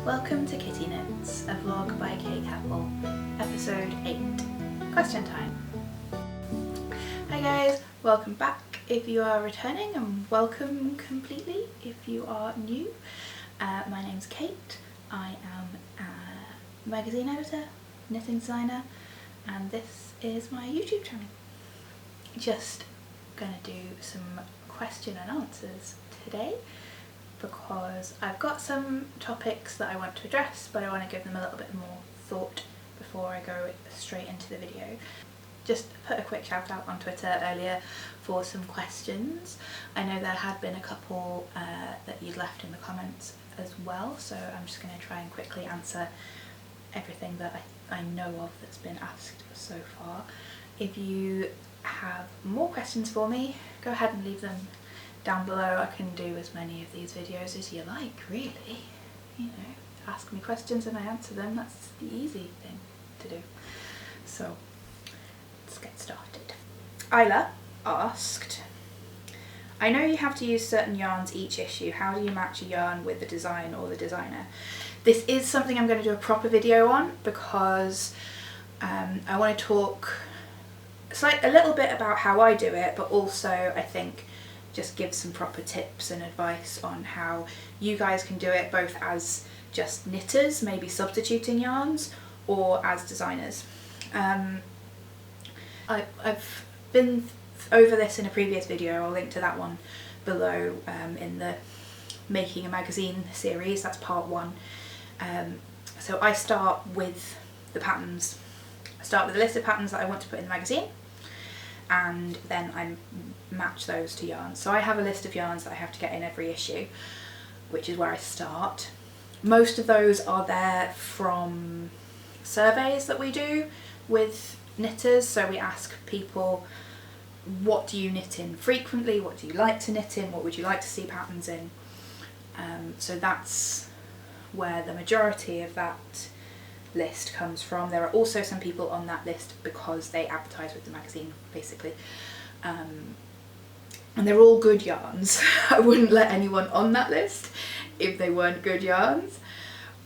Welcome to Kitty Knits, a vlog by Kate Keppel, episode 8, question time. Hi guys, welcome back if you are returning, and welcome completely if you are new. My name's Kate, I am a magazine editor, knitting designer, and this is my YouTube channel. Just gonna do some question and answers today, because I've got some topics that I want to address, but I want to give them a little bit more thought before I go straight into the video. Just put a quick shout out on Twitter earlier for some questions. I know there had been a couple that you'd left in the comments as well, so I'm just going to try and quickly answer everything that I know of that's been asked so far. If you have more questions for me, go ahead and leave them down below. I can do as many of these videos as you like, really. You know, ask me questions and I answer them. That's the easy thing to do. So let's get started. Isla asked, I know you have to use certain yarns each issue. How do you match a yarn with the design or the designer? This is something I'm going to do a proper video on, because I want to talk a little bit about how I do it, but also I think just give some proper tips and advice on how you guys can do it, both as just knitters, maybe substituting yarns, or as designers. I've been over this in a previous video. I'll link to that one below in the Making a Magazine series. That's part 1. So I start with the patterns. I start with a list of patterns that I want to put in the magazine, and then I match those to yarns. So I have a list of yarns that I have to get in every issue, which is where I start. Most of those are there from surveys that we do with knitters. So we ask people, what do you knit in frequently? What do you like to knit in? What would you like to see patterns in? So that's where the majority of that list comes from. There are also some people on that list because they advertise with the magazine, basically. And they're all good yarns. I wouldn't let anyone on that list if they weren't good yarns.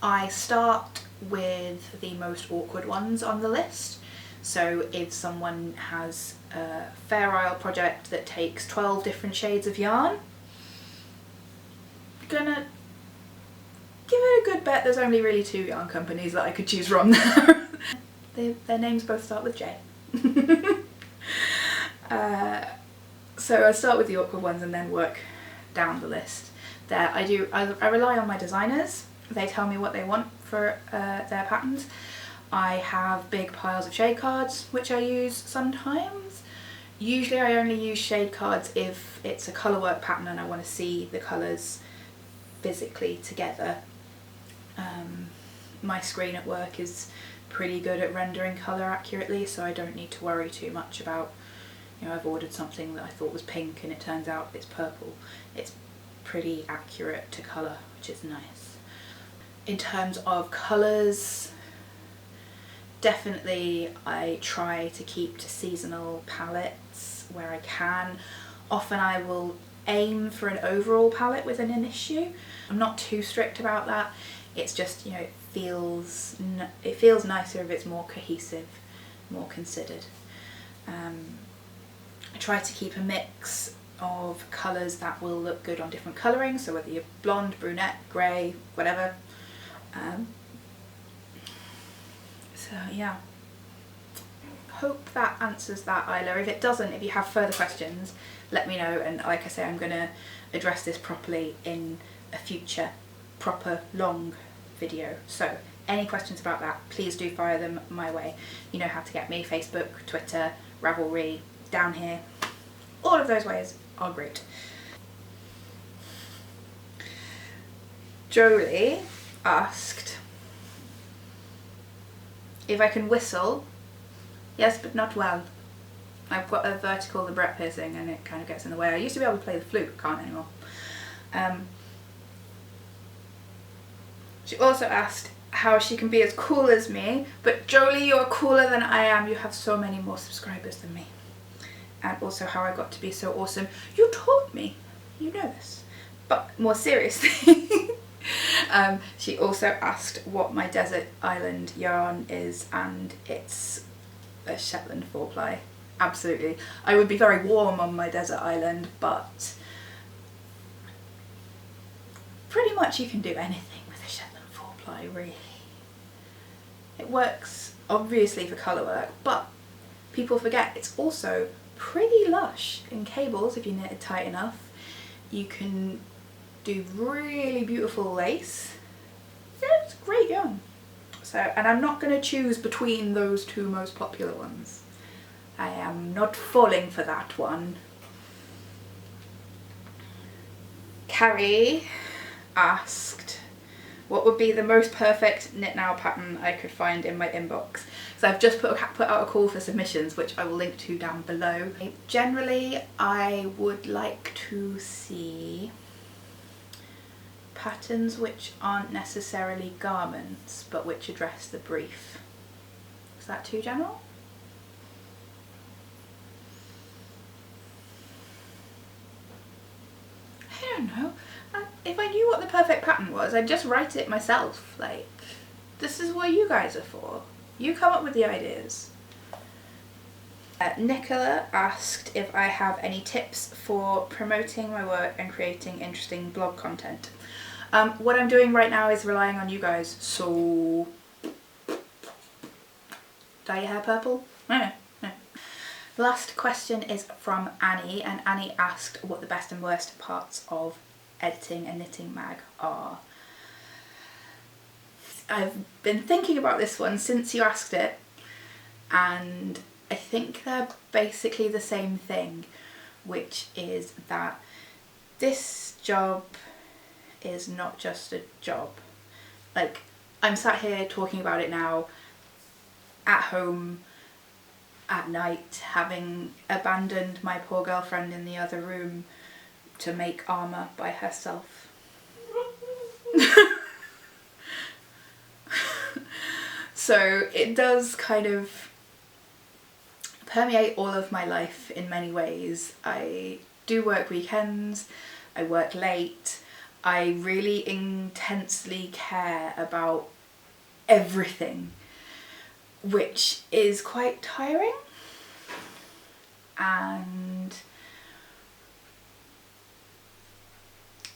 I start with the most awkward ones on the list. So if someone has a Fair Isle project that takes 12 different shades of yarn, I'm gonna give it a good bet there's only really 2 yarn companies that I could choose from there. Their names both start with J. So I start with the awkward ones and then work down the list. There, I rely on my designers. They tell me what they want for their patterns. I have big piles of shade cards which I use sometimes. Usually I only use shade cards if it's a colour work pattern and I want to see the colours physically together. My screen at work is pretty good at rendering colour accurately, so I don't need to worry too much about, you know, I've ordered something that I thought was pink and it turns out it's purple. It's pretty accurate to colour, which is nice. In terms of colours, definitely I try to keep to seasonal palettes where I can. Often I will aim for an overall palette within an issue. I'm not too strict about that. It's just, you know, it feels nicer if it's more cohesive, more considered. I try to keep a mix of colours that will look good on different colourings, so whether you're blonde, brunette, grey, whatever. So yeah, hope that answers that, Isla. If it doesn't, if you have further questions, let me know, and like I say, I'm going to address this properly in a future proper long video. So any questions about that, please do fire them my way. You know how to get me: Facebook, Twitter, Ravelry, down here. All of those ways are great. Jolie asked if I can whistle. Yes, but not well. I've got a vertical labret piercing and it kind of gets in the way. I used to be able to play the flute, can't anymore. She also asked how she can be as cool as me, but Jolie, you're cooler than I am. You have so many more subscribers than me. And also how I got to be so awesome. You taught me. You know this. But more seriously, She also asked what my desert island yarn is, and it's a Shetland 4-ply. Absolutely. I would be very warm on my desert island, but pretty much you can do anything with a Shetland 4-ply, really. It works obviously for colour work, but people forget it's also pretty lush in cables if you knit it tight enough. You can do really beautiful lace. Yeah, it's great yarn. So, and I'm not going to choose between those two most popular ones. I am not falling for that one. Carrie asked what would be the most perfect knit now pattern I could find in my inbox. So I've just put out a call for submissions, which I will link to down below. Generally, I would like to see patterns which aren't necessarily garments, but which address the brief. Is that too general? I don't know. If I knew what the perfect pattern was, I'd just write it myself. Like, this is what you guys are for. You come up with the ideas. Nicola asked if I have any tips for promoting my work and creating interesting blog content. What I'm doing right now is relying on you guys, so dye your hair purple? No. The last question is from Annie, and Annie asked what the best and worst parts of editing a knitting mag are. I've been thinking about this one since you asked it, and I think they're basically the same thing, which is that this job is not just a job. Like, I'm sat here talking about it now at home at night, having abandoned my poor girlfriend in the other room to make armour by herself. So it does kind of permeate all of my life in many ways. I do work weekends, I work late, I really intensely care about everything, which is quite tiring, and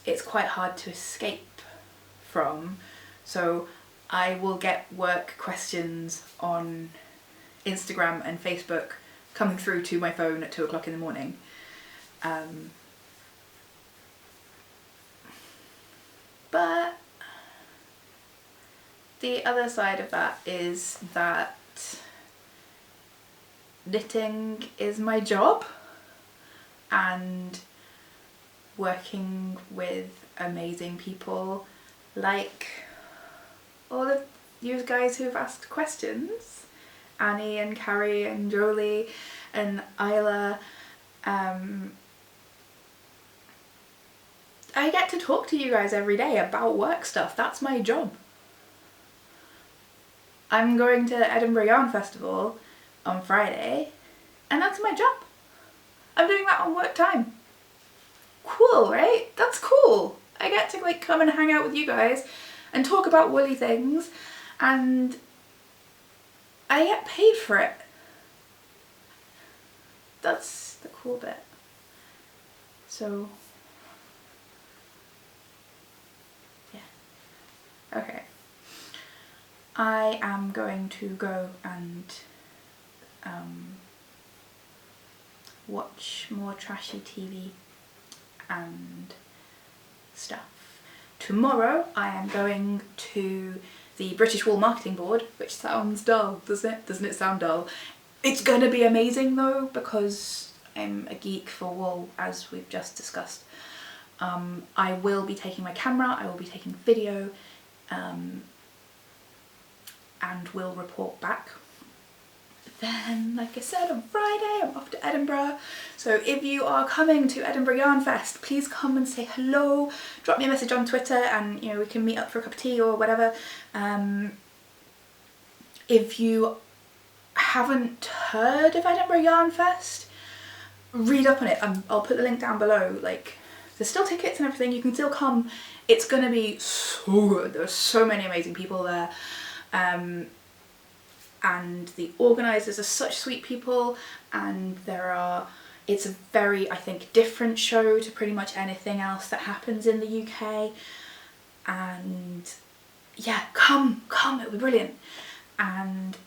it's quite hard to escape from. So I will get work questions on Instagram and Facebook coming through to my phone at 2 o'clock in the morning. But the other side of that is that knitting is my job, and working with amazing people like all of you guys who've asked questions, Annie and Carrie and Jolie and Isla, I get to talk to you guys every day about work stuff. That's my job. I'm going to Edinburgh Yarn Festival on Friday, and that's my job. I'm doing that on work time. Cool, right? That's cool. I get to like come and hang out with you guys and talk about woolly things, and I get paid for it. That's the cool bit. So yeah. Okay. I am going to go and watch more trashy TV and stuff. Tomorrow I am going to the British Wool Marketing Board, which sounds dull, doesn't it? Doesn't it sound dull? It's going to be amazing though, because I'm a geek for wool, as we've just discussed. I will be taking my camera, I will be taking video, and will report back. Then, like I said, on Friday I'm off to Edinburgh, so if you are coming to Edinburgh Yarn Fest, please come and say hello, drop me a message on Twitter, and you know, we can meet up for a cup of tea or whatever. If you haven't heard of Edinburgh Yarn Fest, read up on it. I'll put the link down below. Like, there's still tickets and everything, you can still come. It's going to be so good. There are so many amazing people there. And the organisers are such sweet people, and it's a very, I think, different show to pretty much anything else that happens in the UK. And yeah, come, it'll be brilliant. And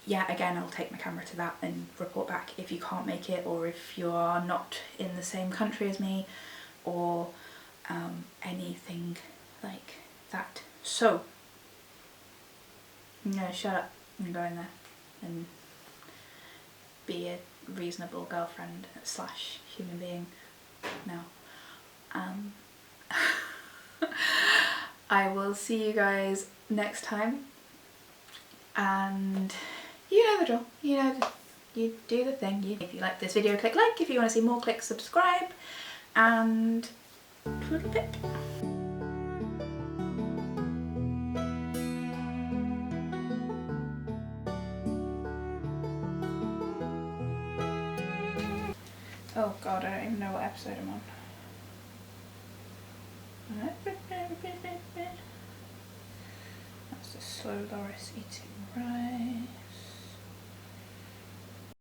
yeah, again, I'll take my camera to that and report back if you can't make it, or if you are not in the same country as me, or anything like that. So, I'm gonna shut up and go in there and be a reasonable girlfriend slash human being now. I will see you guys next time, and you know the drill. You do the thing. If you like this video, click like. If you want to see more, click subscribe, and toodle pip. Oh god, I don't even know what episode I'm on. That's the slow Loris eating rice.